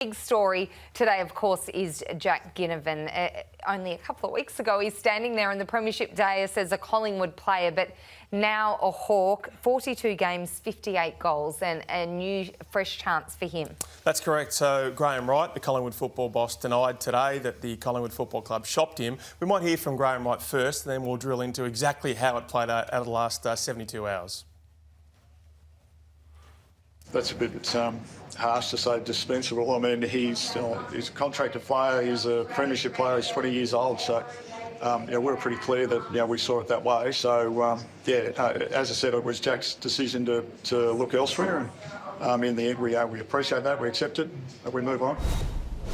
Big story today, of course, is Jack Ginnivan. Only a couple of weeks ago, he's standing there in the Premiership dais as a Collingwood player, but now a Hawk. 42 games, 58 goals, and a new, fresh chance for him. That's correct. So Graham Wright, the Collingwood football boss, denied today that the Collingwood Football Club shopped him. We might hear from Graham Wright first, and then we'll drill into exactly how it played out of the last 72 hours. That's a bit harsh to say dispensable. I mean, he's a contracted player, he's a premiership player, he's 20 years old, so we're pretty clear that we saw it that way. So, as I said, it was Jack's decision to look elsewhere, and in the end, we appreciate that, we accept it, and we move on.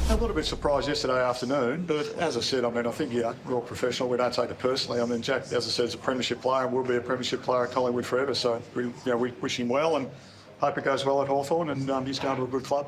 A little bit surprised yesterday afternoon, but as I said, I think we're all professional. We don't take it personally. I mean, Jack, as I said, is a premiership player and will be a premiership player at Collingwood forever. So we wish him well and hope it goes well at Hawthorn, and he's going to a good club.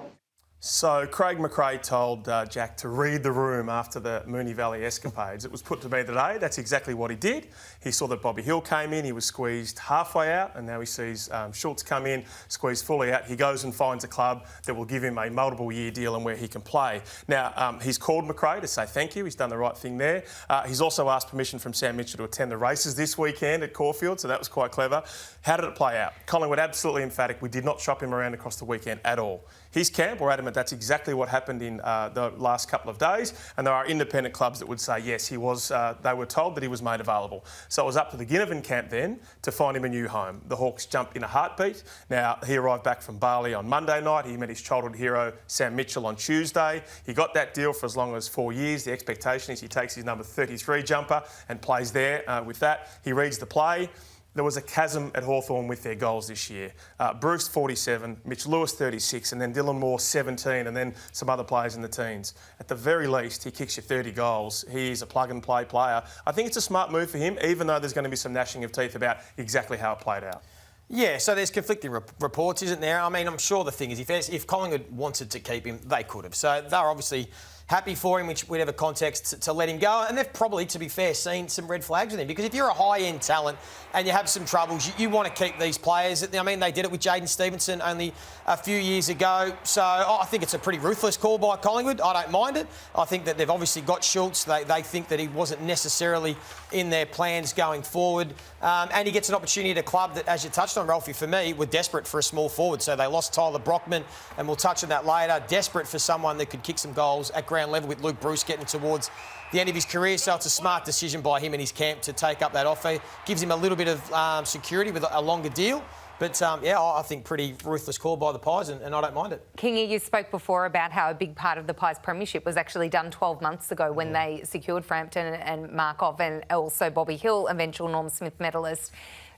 So Craig McRae told Jack to read the room after the Moonee Valley escapades. It was put to me today. That's exactly what he did. He saw that Bobby Hill came in. He was squeezed halfway out, and now he sees Schultz come in, squeezed fully out. He goes and finds a club that will give him a multiple-year deal and where he can play. Now, he's called McRae to say thank you. He's done the right thing there. He's also asked permission from Sam Mitchell to attend the races this weekend at Caulfield, so that was quite clever. How did it play out? Collingwood absolutely emphatic. We did not shop him around across the weekend at all. His camp were adamant that's exactly what happened in the last couple of days, and there are independent clubs that would say yes, he was. They were told that he was made available. So it was up to the Ginnivan camp then to find him a new home. The Hawks jumped in a heartbeat. Now, he arrived back from Bali on Monday night. He met his childhood hero, Sam Mitchell, on Tuesday. He got that deal for as long as 4 years. The expectation is he takes his number 33 jumper and plays there with that. He reads the play. There was a chasm at Hawthorn with their goals this year. Bruce, 47, Mitch Lewis, 36, and then Dylan Moore, 17, and then some other players in the teens. At the very least, he kicks you 30 goals. He's a plug-and-play player. I think it's a smart move for him, even though there's going to be some gnashing of teeth about exactly how it played out. Yeah, so there's conflicting reports, isn't there? I mean, I'm sure the thing is, if Collingwood wanted to keep him, they could have. So they're obviously happy for him, whatever context, to let him go. And they've probably, to be fair, seen some red flags with him. Because if you're a high-end talent and you have some troubles, you want to keep these players. I mean, they did it with Jaden Stevenson only a few years ago. So I think it's a pretty ruthless call by Collingwood. I don't mind it. I think that they've obviously got Schultz. They think that he wasn't necessarily in their plans going forward. And he gets an opportunity at a club that, as you touched on, Ralphie, for me, were desperate for a small forward. So they lost Tyler Brockman, and we'll touch on that later. Desperate for someone that could kick some goals at ground level, with Luke Bruce getting towards the end of his career. So it's a smart decision by him and his camp to take up that offer. Gives him a little bit of security with a longer deal. But, I think pretty ruthless call by the Pies, and I don't mind it. Kingy, you spoke before about how a big part of the Pies premiership was actually done 12 months ago when they secured Frampton and Markov, and also Bobby Hill, eventual Norm Smith medalist.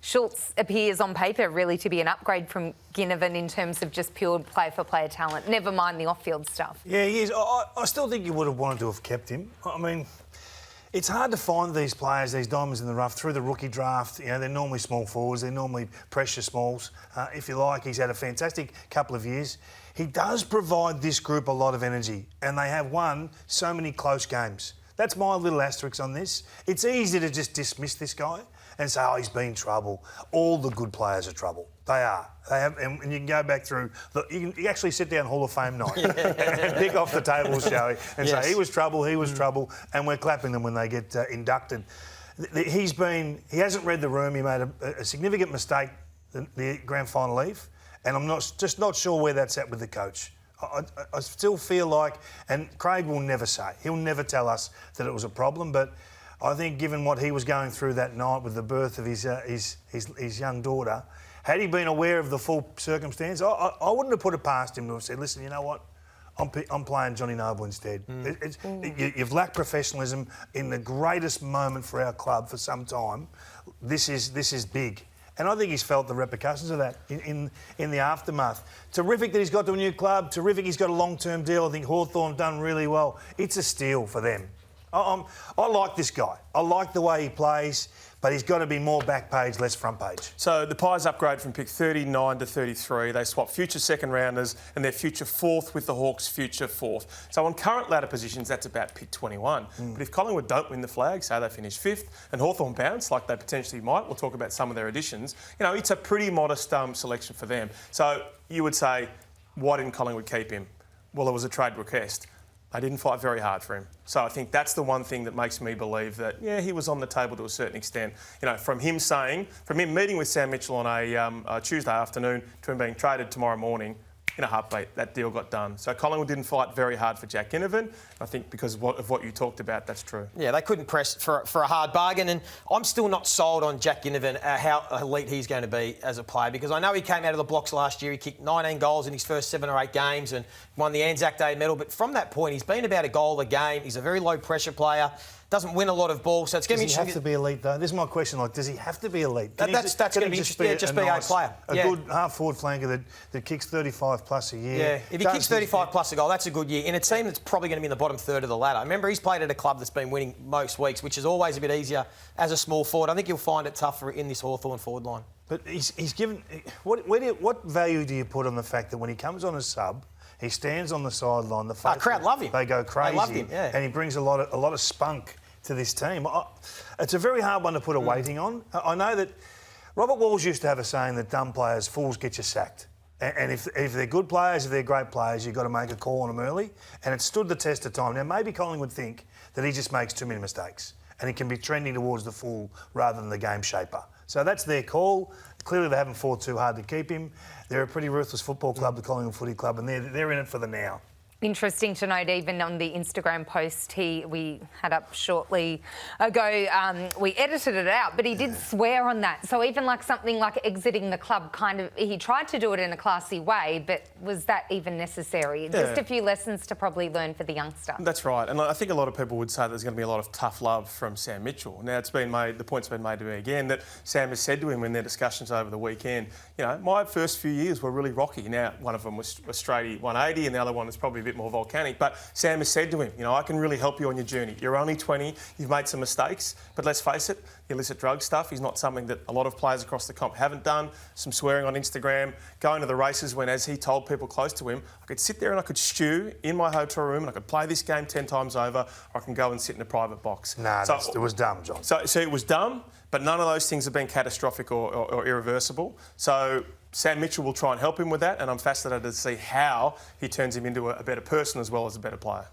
Schultz appears on paper really to be an upgrade from Ginnivan in terms of just pure player-for-player talent, never mind the off-field stuff. Yeah, he is. I still think you would have wanted to have kept him. I mean, it's hard to find these players, these diamonds in the rough, through the rookie draft. You know, they're normally small forwards, they're normally pressure smalls. If you like, he's had a fantastic couple of years. He does provide this group a lot of energy, and they have won so many close games. That's my little asterisk on this. It's easy to just dismiss this guy and say, oh, he's been trouble. All the good players are trouble. They are. They have, and you can go back through. You can actually sit down Hall of Fame night and pick off the tables, Joey, and say he was trouble, he was trouble, and we're clapping them when they get inducted. He hasn't read the room. He made a significant mistake the grand final eve, and I'm just not sure where that's at with the coach. I still feel like, and Craig will never say, he'll never tell us that it was a problem, but I think given what he was going through that night with the birth of his young daughter, had he been aware of the full circumstance, I wouldn't have put it past him to have said, listen, you know what, I'm playing Johnny Noble instead. You've lacked professionalism in the greatest moment for our club for some time. This is big. And I think he's felt the repercussions of that in the aftermath. Terrific that he's got to a new club. Terrific he's got a long-term deal. I think Hawthorn done really well. It's a steal for them. I like this guy. I like the way he plays, but he's got to be more back page, less front page. So the Pies upgrade from pick 39 to 33. They swap future second rounders and their future fourth with the Hawks' future fourth. So on current ladder positions, that's about pick 21. But if Collingwood don't win the flag, say they finish fifth, and Hawthorn bounce like they potentially might, we'll talk about some of their additions, it's a pretty modest selection for them. So you would say, why didn't Collingwood keep him? well, it was a trade request. They didn't fight very hard for him. So I think that's the one thing that makes me believe that, yeah, he was on the table to a certain extent. You know, from him meeting with Sam Mitchell on a Tuesday afternoon to him being traded tomorrow morning, in a heartbeat, that deal got done. So Collingwood didn't fight very hard for Jack Ginnivan. I think because of what you talked about, that's true. Yeah, they couldn't press for a hard bargain, and I'm still not sold on Jack Ginnivan, how elite he's going to be as a player, because I know he came out of the blocks last year. He kicked 19 goals in his first 7 or 8 games and won the Anzac Day medal. But from that point, he's been about a goal a game. He's a very low pressure player. Doesn't win a lot of balls, so it's going to be interesting. Does he have to be elite, though? This is my question. Like, does he have to be elite? That's going to be interesting. Just be a player. A good half-forward flanker that kicks 35 plus a year. Yeah, if he kicks 35 plus a goal, that's a good year. In a team that's probably going to be in the bottom third of the ladder. Remember, he's played at a club that's been winning most weeks, which is always a bit easier as a small forward. I think you'll find it tougher in this Hawthorn forward line. But he's given... What value do you put on the fact that when he comes on as sub, he stands on the sideline, the crowd love him. They go crazy. They loved him, yeah. And he brings a lot of spunk to this team. It's a very hard one to put a weighting on. I know that Robert Walls used to have a saying that dumb players, fools get you sacked. And if they're good players, if they're great players, you've got to make a call on them early. And it stood the test of time. Now, maybe Collingwood think that he just makes too many mistakes and he can be trending towards the fool rather than the game shaper. So that's their call. Clearly, they haven't fought too hard to keep him. They're a pretty ruthless football club, the Collingwood Footy Club, and they're in it for the now. Interesting to note, even on the Instagram post we had up shortly ago, we edited it out, but he did swear on that. So even like something like exiting the club, he tried to do it in a classy way, but was that even necessary? Yeah. Just a few lessons to probably learn for the youngster. That's right, and I think a lot of people would say there's going to be a lot of tough love from Sam Mitchell. Now the point's been made to me again that Sam has said to him in their discussions over the weekend, you know, my first few years were really rocky. Now one of them was straight 180, and the other one was probably a bit more volcanic, but Sam has said to him, you know, I can really help you on your journey. You're only 20, you've made some mistakes, but let's face it, the illicit drug stuff is not something that a lot of players across the comp haven't done. Some swearing on Instagram, going to the races when, as he told people close to him, I could sit there and I could stew in my hotel room and I could play this game 10 times over, or I can go and sit in a private box. Nah, it was dumb, John. So it was dumb, but none of those things have been catastrophic or irreversible. So Sam Mitchell will try and help him with that, and I'm fascinated to see how he turns him into a better person as well as a better player.